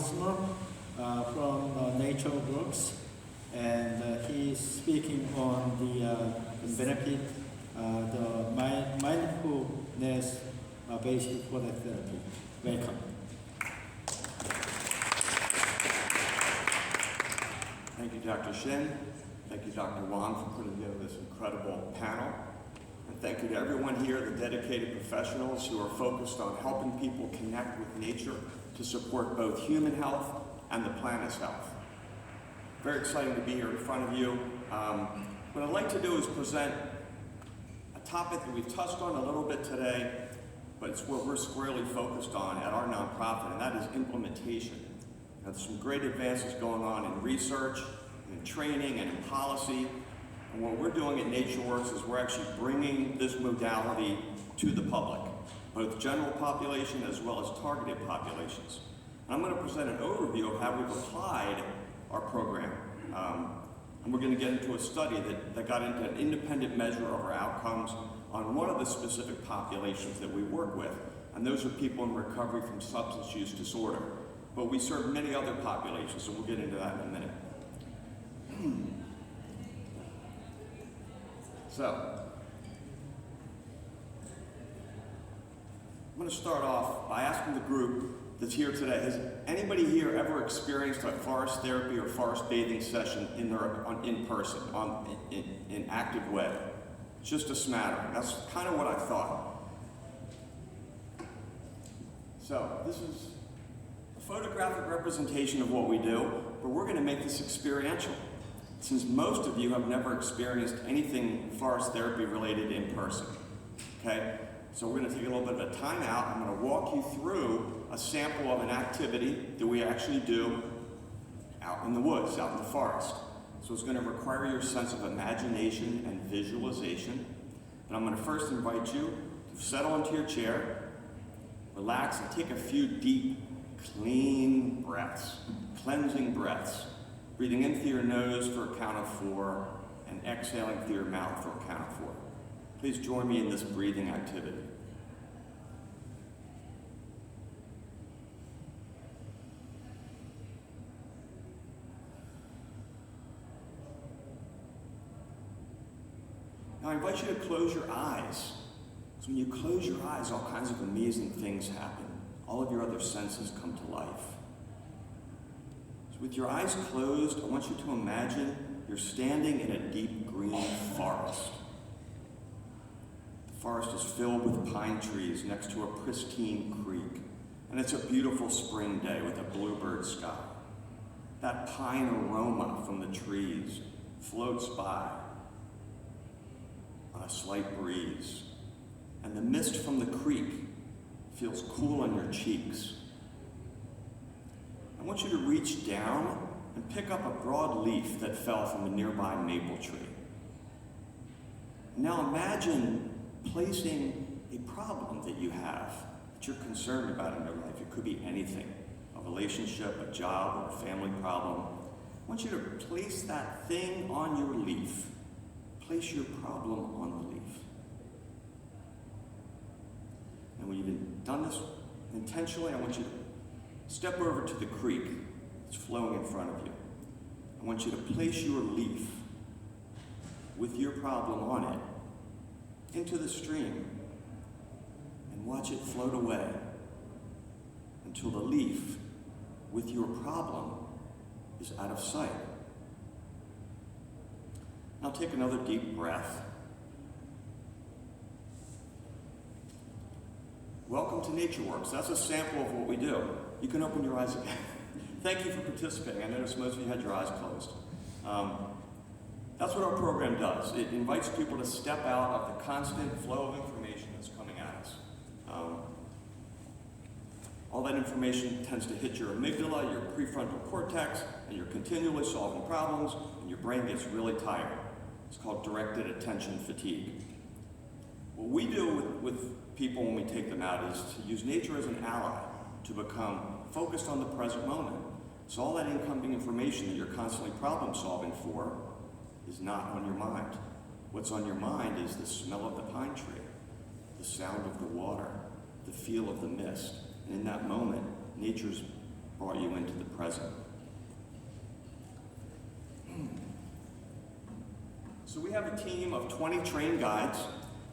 Hosmer from Nature Worx, and he's speaking on the benefit, the mindfulness based phototherapy. Welcome. Thank you, Dr. Shin. Thank you, Dr. Wan, for putting together this incredible panel. And thank you to everyone here, the dedicated professionals who are focused on helping people connect with nature to support both human health and the planet's health. Very exciting to be here in front of you. What I'd like to do is present a topic that we've touched on a little bit today, but it's what we're squarely focused on at our nonprofit, and that is implementation. There's some great advances going on in research, in training, and in policy. And what we're doing at NatureWorks is we're actually bringing this modality to the public, both general population as well as targeted populations. And I'm going to present an overview of how we've applied our program. And we're going to get into a study that got into an independent measure of our outcomes on one of the specific populations that we work with, and those are people in recovery from substance use disorder. But we serve many other populations, so we'll get into that in a minute. So, I'm going to start off by asking the group that's here today, has anybody here ever experienced a forest therapy or forest bathing session in person, in active way? Just a smattering. That's kind of what I thought. So, this is a photographic representation of what we do, but we're going to make this experiential, since most of you have never experienced anything forest therapy related in person. Okay? So we're going to take a little bit of a time out. I'm going to walk you through a sample of an activity that we actually do out in the woods, out in the forest. So it's going to require your sense of imagination and visualization. And I'm going to first invite you to settle into your chair, relax, and take a few deep, clean breaths, cleansing breaths. Breathing in through your nose for a count of 4, and exhaling through your mouth for a count of 4. Please join me in this breathing activity. Now I invite you to close your eyes. So when you close your eyes, all kinds of amazing things happen. All of your other senses come to life. With your eyes closed, I want you to imagine you're standing in a deep green forest. The forest is filled with pine trees next to a pristine creek, and it's a beautiful spring day with a bluebird sky. That pine aroma from the trees floats by on a slight breeze, and the mist from the creek feels cool on your cheeks. I want you to reach down and pick up a broad leaf that fell from a nearby maple tree. Now imagine placing a problem that you have, that you're concerned about in your life. It could be anything, a relationship, a job, or a family problem. I want you to place that thing on your leaf. Place your problem on the leaf. And when you've done this intentionally, I want you to step over to the creek that's flowing in front of you. I want you to place your leaf with your problem on it into the stream and watch it float away until the leaf with your problem is out of sight. Now take another deep breath. Welcome to NatureWorks. That's a sample of what we do. You can open your eyes again. Thank you for participating. I noticed most of you had your eyes closed. That's what our program does. It invites people to step out of the constant flow of information that's coming at us. All that information tends to hit your amygdala, your prefrontal cortex, and you're continually solving problems, and your brain gets really tired. It's called directed attention fatigue. What we do with people when we take them out is to use nature as an ally to become focused on the present moment. So all that incoming information that you're constantly problem solving for is not on your mind. What's on your mind is the smell of the pine tree, the sound of the water, the feel of the mist. And in that moment, nature's brought you into the present. So we have a team of 20 trained guides.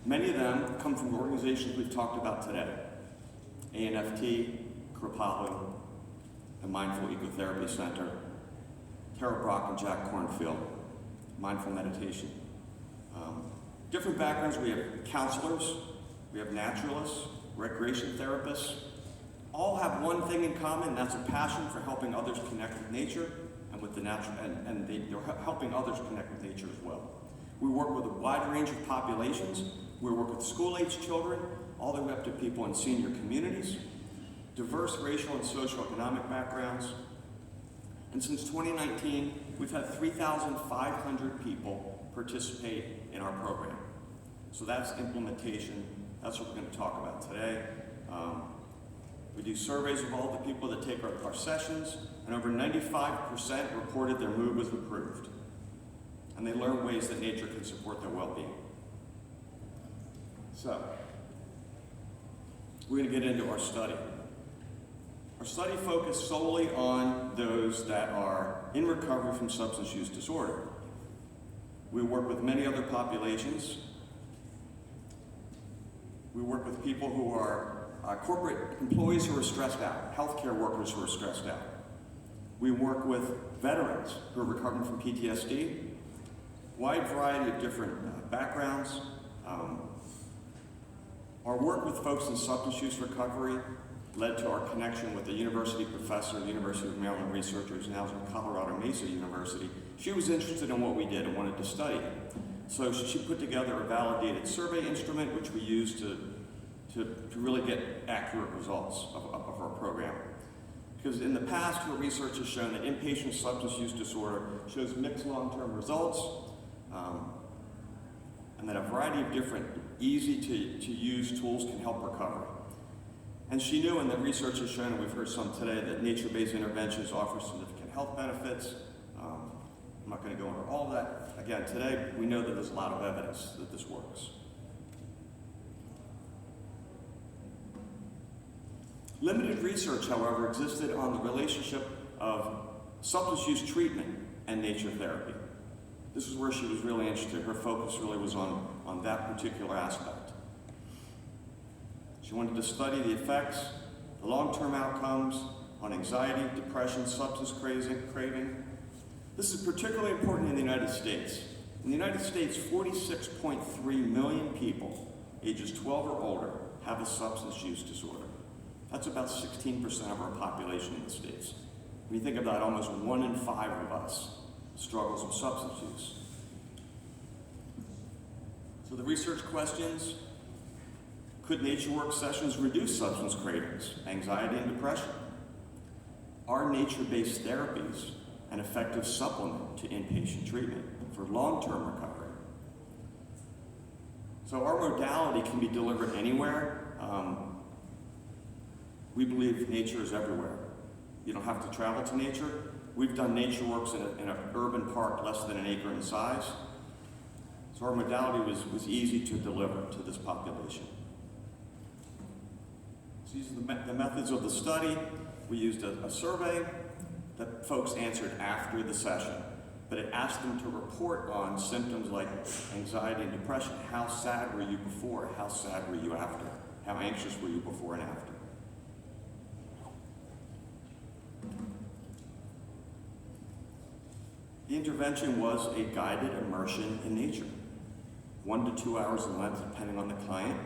Many of them come from organizations we've talked about today. ANFT, Kripalu, the Mindful Ecotherapy Center, Tara Brock and Jack Cornfield, Mindful Meditation. Different backgrounds, we have counselors, we have naturalists, recreation therapists. All have one thing in common, and that's a passion for helping others connect with nature and with the natural, and they're helping others connect with nature as well. We work with a wide range of populations. We work with school-age children, all the way up to people in senior communities, diverse racial and socioeconomic backgrounds. And since 2019, we've had 3,500 people participate in our program. So that's implementation. That's what we're going to talk about today. We do surveys of all the people that take our sessions, and over 95% reported their mood was improved. And they learn ways that nature can support their well-being. So, we're going to get into our study. Our study focused solely on those that are in recovery from substance use disorder. We work with many other populations. We work with people who are corporate employees who are stressed out, healthcare workers who are stressed out. We work with veterans who are recovering from PTSD, wide variety of different backgrounds. Our work with folks in substance use recovery led to our connection with a university professor at the University of Maryland researcher who's now in Colorado Mesa University. She was interested in what we did and wanted to study it. So she put together a validated survey instrument which we use to really get accurate results of our program. Because in the past, her research has shown that inpatient substance use disorder shows mixed long-term results, and that a variety of different easy-to-use tools can help recovery. And she knew, and the research has shown, and we've heard some today, that nature-based interventions offer significant health benefits. I'm not going to go into all of that. Again, today, we know that there's a lot of evidence that this works. Limited research, however, existed on the relationship of substance use treatment and nature therapy. This is where she was really interested. Her focus really was on that particular aspect. She wanted to study the effects, the long-term outcomes on anxiety, depression, substance craving. This is particularly important in the United States. In the United States, 46.3 million people ages 12 or older have a substance use disorder. That's about 16% of our population in the States. When you think about it, almost 1 in 5 of us struggles with substance use. So the research questions: could nature work sessions reduce substance cravings, anxiety, and depression? Are nature-based therapies an effective supplement to inpatient treatment for long-term recovery? So our modality can be delivered anywhere. We believe nature is everywhere. You don't have to travel to nature. We've done nature works in an urban park less than an acre in size. So our modality was easy to deliver to this population. So these are the methods of the study. We used a survey that folks answered after the session, but it asked them to report on symptoms like anxiety and depression. How sad were you before? How sad were you after? How anxious were you before and after? The intervention was a guided immersion in nature, 1 to 2 hours in length, depending on the client.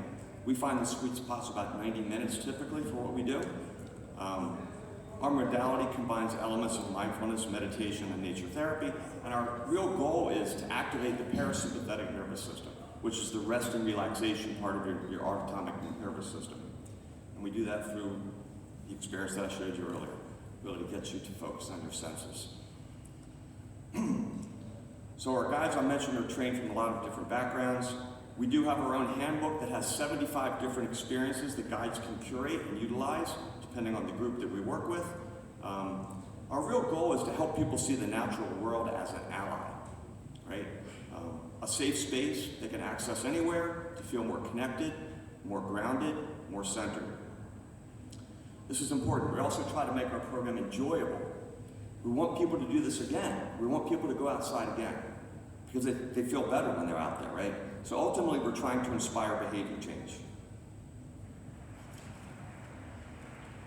We find the sweet spot's about 90 minutes typically for what we do. Our modality combines elements of mindfulness, meditation, and nature therapy, and our real goal is to activate the parasympathetic nervous system, which is the rest and relaxation part of your autonomic nervous system. And we do that through the experience that I showed you earlier, really to get you to focus on your senses. So our guides I mentioned are trained from a lot of different backgrounds. We do have our own handbook that has 75 different experiences that guides can curate and utilize, depending on the group that we work with. Our real goal is to help people see the natural world as an ally, right? A safe space they can access anywhere to feel more connected, more grounded, more centered. This is important. We also try to make our program enjoyable. We want people to do this again. We want people to go outside again because they feel better when they're out there, right? So ultimately, we're trying to inspire behavior change.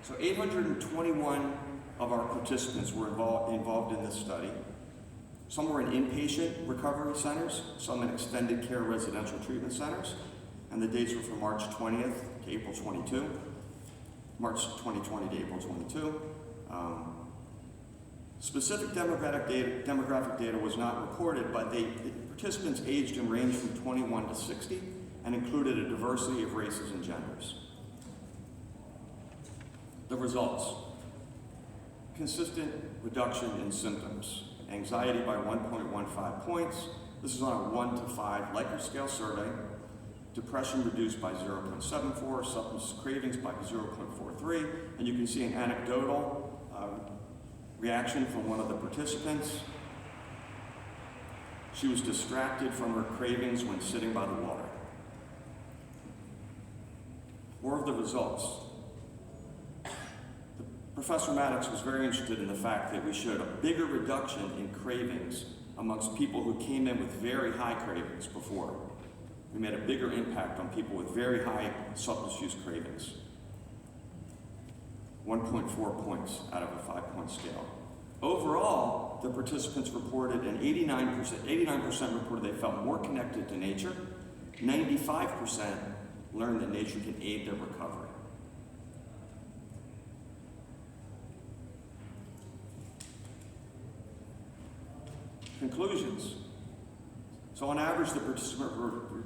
So 821 of our participants were involved in this study. Some were in inpatient recovery centers, some in extended care residential treatment centers, and the dates were from March 20th to April 22, March 2020 to April 22. Specific demographic data was not reported, but the participants aged and ranged from 21 to 60 and included a diversity of races and genders. The results: consistent reduction in symptoms. Anxiety by 1.15 points. This is on a 1 to 5 Likert scale survey. Depression reduced by 0.74, substance cravings by 0.43, and you can see an anecdotal reaction from one of the participants. She was distracted from her cravings when sitting by the water. More of the results. Professor Maddox was very interested in the fact that we showed a bigger reduction in cravings amongst people who came in with very high cravings before. We made a bigger impact on people with very high substance use cravings. 1.4 points out of a 5-point scale. Overall, the participants reported, and 89% reported they felt more connected to nature. 95% learned that nature can aid their recovery. Conclusions. So on average, the participant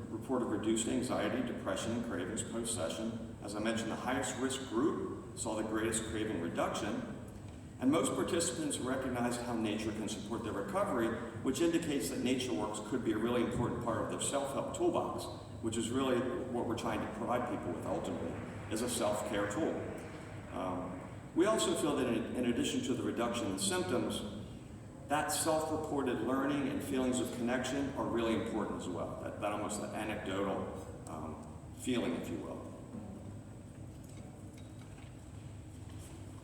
reported reduced anxiety, depression, and cravings post-session. As I mentioned, the highest risk group saw the greatest craving reduction, and most participants recognized how nature can support their recovery, which indicates that NatureWorks could be a really important part of their self-help toolbox, which is really what we're trying to provide people with ultimately, is a self-care tool. We also feel that in addition to the reduction in symptoms, that self-reported learning and feelings of connection are really important as well. That almost that anecdotal feeling, if you will.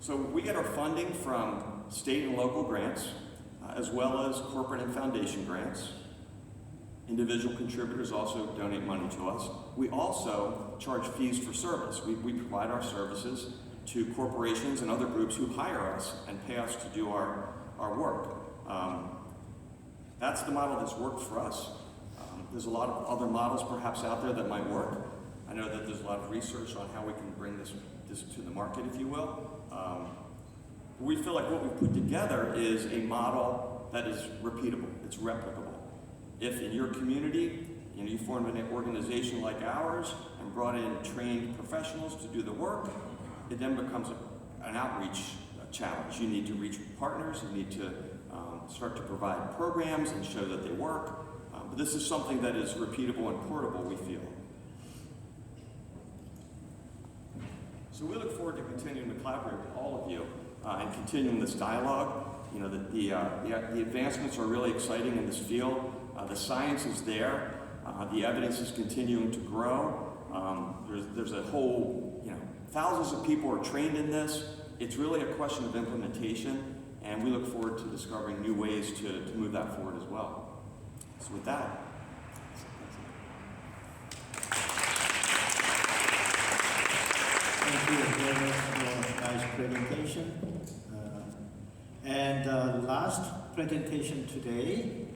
So we get our funding from state and local grants, as well as corporate and foundation grants. Individual contributors also donate money to us. We also charge fees for service. We provide our services to corporations and other groups who hire us and pay us to do our work. That's the model that's worked for us. There's a lot of other models perhaps out there that might work. I know that there's a lot of research on how we can bring this to the market, if you will. We feel like what we've put together is a model that is repeatable, it's replicable. If in your community, you form an organization like ours and brought in trained professionals to do the work, it then becomes an outreach challenge. You need to reach partners, you need to start to provide programs and show that they work. But this is something that is repeatable and portable, we feel. So we look forward to continuing to collaborate with all of you and continuing this dialogue. The advancements are really exciting in this field. The science is there. The evidence is continuing to grow. There's a whole, thousands of people are trained in this. It's really a question of implementation, and we look forward to discovering new ways to move that forward as well. So with that, thank you very much for a nice presentation. And last presentation today